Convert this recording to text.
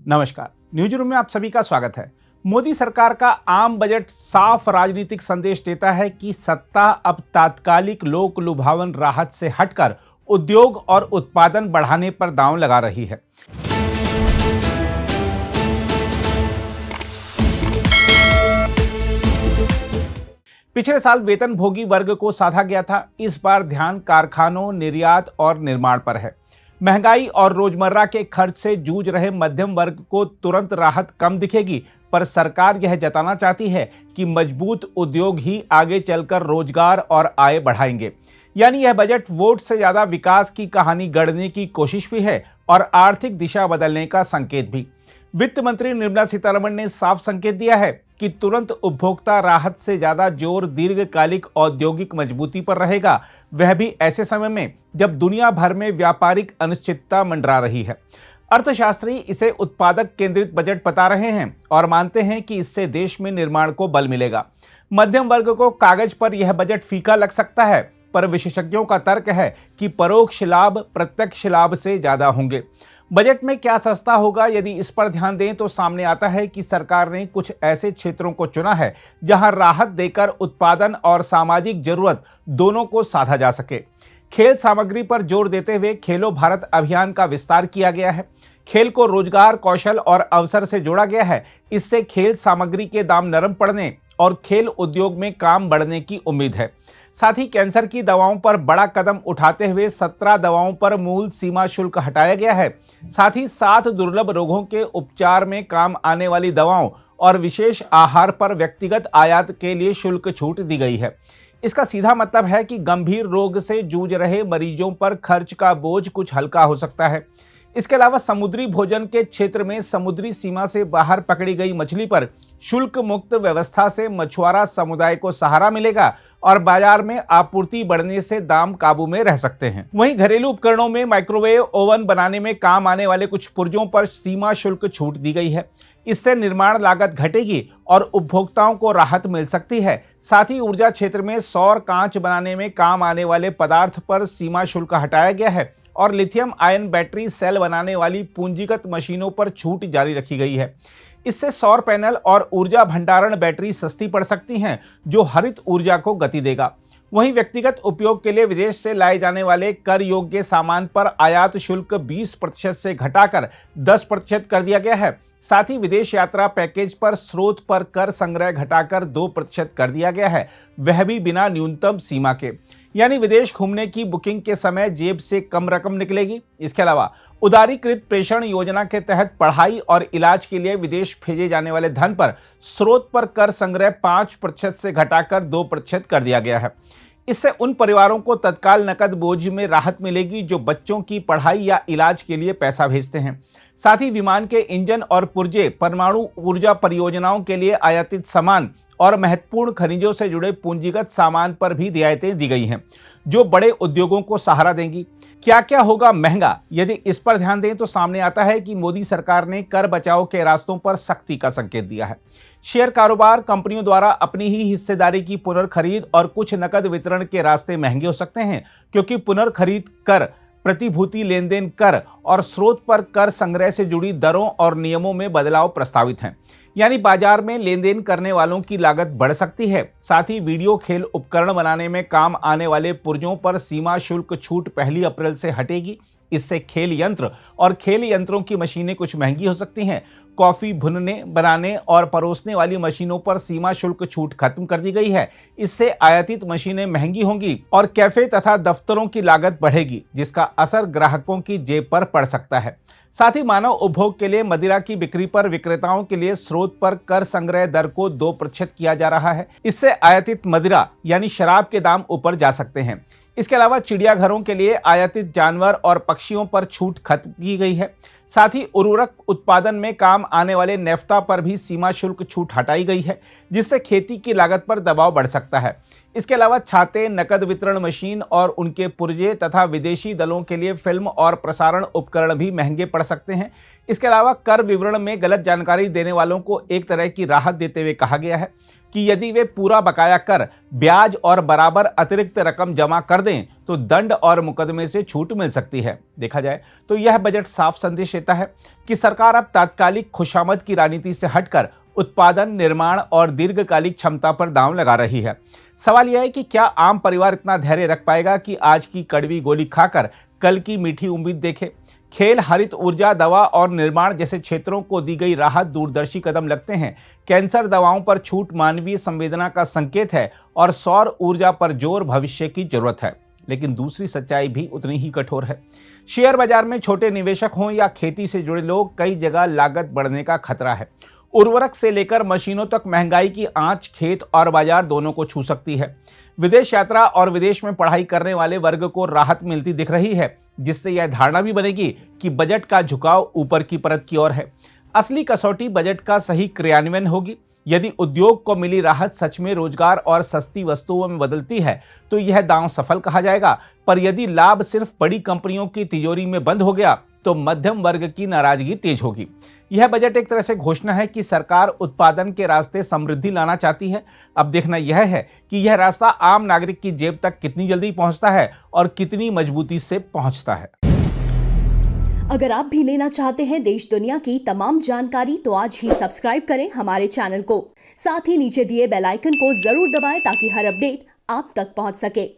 नमस्कार, news room में आप सभी का स्वागत है। मोदी सरकार का आम बजट साफ राजनीतिक संदेश देता है कि सत्ता अब तात्कालिक लोक लुभावन राहत से हटकर उद्योग और उत्पादन बढ़ाने पर दांव लगा रही है। पिछले साल वेतन भोगी वर्ग को साधा गया था, इस बार ध्यान कारखानों, निर्यात और निर्माण पर है। महंगाई और रोजमर्रा के खर्च से जूझ रहे मध्यम वर्ग को तुरंत राहत कम दिखेगी, पर सरकार यह जताना चाहती है कि मजबूत उद्योग ही आगे चलकर रोजगार और आय बढ़ाएंगे। यानी यह बजट वोट से ज्यादा विकास की कहानी गढ़ने की कोशिश भी है और आर्थिक दिशा बदलने का संकेत भी। वित्त मंत्री निर्मला सीतारमण ने साफ संकेत दिया है कि तुरंत उपभोक्ता राहत से ज्यादा जोर दीर्घकालिक औद्योगिक मजबूती पर रहेगा, वह भी ऐसे समय में जब दुनिया भर में व्यापारिक अनिश्चितता मंडरा रही है। अर्थशास्त्री इसे उत्पादक केंद्रित बजट बता रहे हैं और मानते हैं कि इससे देश में निर्माण को बल मिलेगा। मध्यम वर्ग को कागज पर यह बजट फीका लग सकता है, पर विशेषज्ञों का तर्क है कि परोक्ष लाभ प्रत्यक्ष लाभ से ज्यादा होंगे। बजट में क्या सस्ता होगा, यदि इस पर ध्यान दें तो सामने आता है कि सरकार ने कुछ ऐसे क्षेत्रों को चुना है जहां राहत देकर उत्पादन और सामाजिक जरूरत दोनों को साधा जा सके। खेल सामग्री पर जोर देते हुए खेलो भारत अभियान का विस्तार किया गया है। खेल को रोजगार, कौशल और अवसर से जोड़ा गया है। इससे खेल सामग्री के दाम नरम पड़ने और खेल उद्योग में काम बढ़ने की उम्मीद है। साथ ही कैंसर की दवाओं पर बड़ा कदम उठाते हुए 17 दवाओं पर मूल सीमा शुल्क हटाया गया है। साथ ही 7 दुर्लभ रोगों के उपचार में काम आने वाली दवाओं और विशेष आहार पर व्यक्तिगत आयात के लिए शुल्क छूट दी गई है। इसका सीधा मतलब है कि गंभीर रोग से जूझ रहे मरीजों पर खर्च का बोझ कुछ हल्का हो सकता है। इसके अलावा समुद्री भोजन के क्षेत्र में समुद्री सीमा से बाहर पकड़ी गई मछली पर शुल्क मुक्त व्यवस्था से मछुआरा समुदाय को सहारा मिलेगा और बाजार में आपूर्ति बढ़ने से दाम काबू में रह सकते हैं। वहीं घरेलू उपकरणों में माइक्रोवेव ओवन बनाने में काम आने वाले कुछ पुर्जों पर सीमा शुल्क छूट दी गई है। इससे निर्माण लागत घटेगी और उपभोक्ताओं को राहत मिल सकती है। साथ ही ऊर्जा क्षेत्र में सौर कांच बनाने में काम आने वाले पदार्थ पर सीमा शुल्क हटाया गया है और लिथियम आयन बैटरी सेल बनाने वाली पूंजीगत मशीनों पर छूट जारी रखी गई है। इससे सौर पैनल और ऊर्जा भंडारण बैटरी सस्ती पड़ सकती हैं, जो हरित ऊर्जा को गति देगा। वहीं व्यक्तिगत उपयोग के लिए विदेश से लाए जाने वाले कर योग्य सामान पर आयात शुल्क 20% से घटाकर 10% कर दिया गया है। साथ ही विदेश यात्रा पैकेज पर स्रोत पर कर संग्रह घटाकर 2% कर दिया गया है, वह भी बिना न्यूनतम सीमा के। यानी विदेश घूमने की बुकिंग के समय जेब से कम रकम निकलेगी। इसके अलावा उदारीकृत प्रेषण योजना के तहत पढ़ाई और इलाज के लिए विदेश भेजे जाने वाले धन पर स्रोत पर कर संग्रह 5% से घटाकर 2% कर दिया गया है। इससे उन परिवारों को तत्काल नकद बोझ में राहत मिलेगी जो बच्चों की पढ़ाई या इलाज के लिए पैसा भेजते हैं। साथ ही विमान के इंजन और पुर्जे, परमाणु ऊर्जा परियोजनाओं के लिए आयातित सामान और महत्वपूर्ण खनिजों से जुड़े पूंजीगत सामान पर भी रियायतें दी गई हैं, जो बड़े उद्योगों को सहारा देंगी। क्या क्या होगा महंगा, यदि इस पर ध्यान दें तो सामने आता है कि मोदी सरकार ने कर बचाव के रास्तों पर सख्ती का संकेत दिया है। शेयर कारोबार, कंपनियों द्वारा अपनी ही हिस्सेदारी की पुनर्खरीद और कुछ नकद वितरण के रास्ते महंगे हो सकते हैं, क्योंकि पुनर्खरीद कर, प्रतिभूति लेन देन कर और स्रोत पर कर संग्रह से जुड़ी दरों और नियमों में बदलाव प्रस्तावित हैं। यानी बाजार में लेन देन करने वालों की लागत बढ़ सकती है। साथ ही वीडियो खेल उपकरण बनाने में काम आने वाले पुर्जों पर सीमा शुल्क छूट 1 अप्रैल से हटेगी। इससे खेल यंत्र और खेल यंत्रों की मशीनें कुछ महंगी हो सकती हैं। कॉफी भुनने, बनाने और परोसने वाली मशीनों पर सीमा शुल्क छूट खत्म कर दी गई है। इससे आयातित मशीनें महंगी होंगी और कैफे तथा दफ्तरों की लागत बढ़ेगी, जिसका असर ग्राहकों की जेब पर पड़ सकता है। साथ ही मानव उपभोग के लिए मदिरा की बिक्री पर विक्रेताओं के लिए स्रोत पर कर संग्रह दर को 2% किया जा रहा है। इससे आयातित मदिरा यानी शराब के दाम ऊपर जा सकते हैं। इसके अलावा चिड़ियाघरों के लिए आयातित जानवर और पक्षियों पर छूट खत्म की गई है। साथ ही उर्वरक उत्पादन में काम आने वाले नेफ्ता पर भी सीमा शुल्क छूट हटाई गई है, जिससे खेती की लागत पर दबाव बढ़ सकता है। इसके अलावा छाते, नकद वितरण मशीन और उनके पुर्जे तथा विदेशी दलों के लिए फिल्म और प्रसारण उपकरण भी महंगे पड़ सकते हैं। इसके अलावा कर विवरण में गलत जानकारी देने वालों को एक तरह की राहत देते हुए कहा गया है कि यदि वे पूरा बकाया कर, ब्याज और बराबर अतिरिक्त रकम जमा कर दें तो दंड और मुकदमे से छूट मिल सकती है। देखा जाए तो यह बजट साफ संदेश देता है कि सरकार अब तात्कालिक खुशामद की राजनीति से हटकर उत्पादन, निर्माण और दीर्घकालिक क्षमता पर दांव लगा रही है। सवाल यह है कि क्या आम परिवार इतना धैर्य रख पाएगा कि आज की कड़वी गोली खाकर कल की मीठी उम्मीद देखे। खेल, हरित ऊर्जा, दवा और निर्माण जैसे क्षेत्रों को दी गई राहत दूरदर्शी कदम लगते हैं। कैंसर दवाओं पर छूट मानवीय संवेदना का संकेत है और सौर ऊर्जा पर जोर भविष्य की जरूरत है। लेकिन दूसरी सच्चाई भी उतनी ही कठोर है। शेयर बाजार में छोटे निवेशक हों या खेती से जुड़े लोग, कई जगह लागत बढ़ने का खतरा है। उर्वरक से लेकर मशीनों तक महंगाई की आंच खेत और बाजार दोनों को छू सकती है। विदेश यात्रा और विदेश में पढ़ाई करने वाले वर्ग को राहत मिलती दिख रही है, जिससे यह धारणा भी बनेगी कि बजट का झुकाव ऊपर की परत की ओर है। असली कसौटी बजट का सही क्रियान्वयन होगी। यदि उद्योग को मिली राहत सच में रोजगार और सस्ती वस्तुओं में बदलती है तो यह दांव सफल कहा जाएगा, पर यदि लाभ सिर्फ बड़ी कंपनियों की तिजोरी में बंद हो गया तो मध्यम वर्ग की नाराजगी तेज होगी। यह बजट एक तरह से घोषणा है कि सरकार उत्पादन के रास्ते समृद्धि लाना चाहती है। अब देखना यह है कि यह रास्ता आम नागरिक की जेब तक कितनी जल्दी पहुंचता है और कितनी मजबूती से पहुंचता है। अगर आप भी लेना चाहते हैं देश दुनिया की तमाम जानकारी तो आज ही सब्सक्राइब करें हमारे चैनल को। साथ ही नीचे दिए बेल आइकन को जरूर दबाएं ताकि हर अपडेट आप तक पहुंच सके।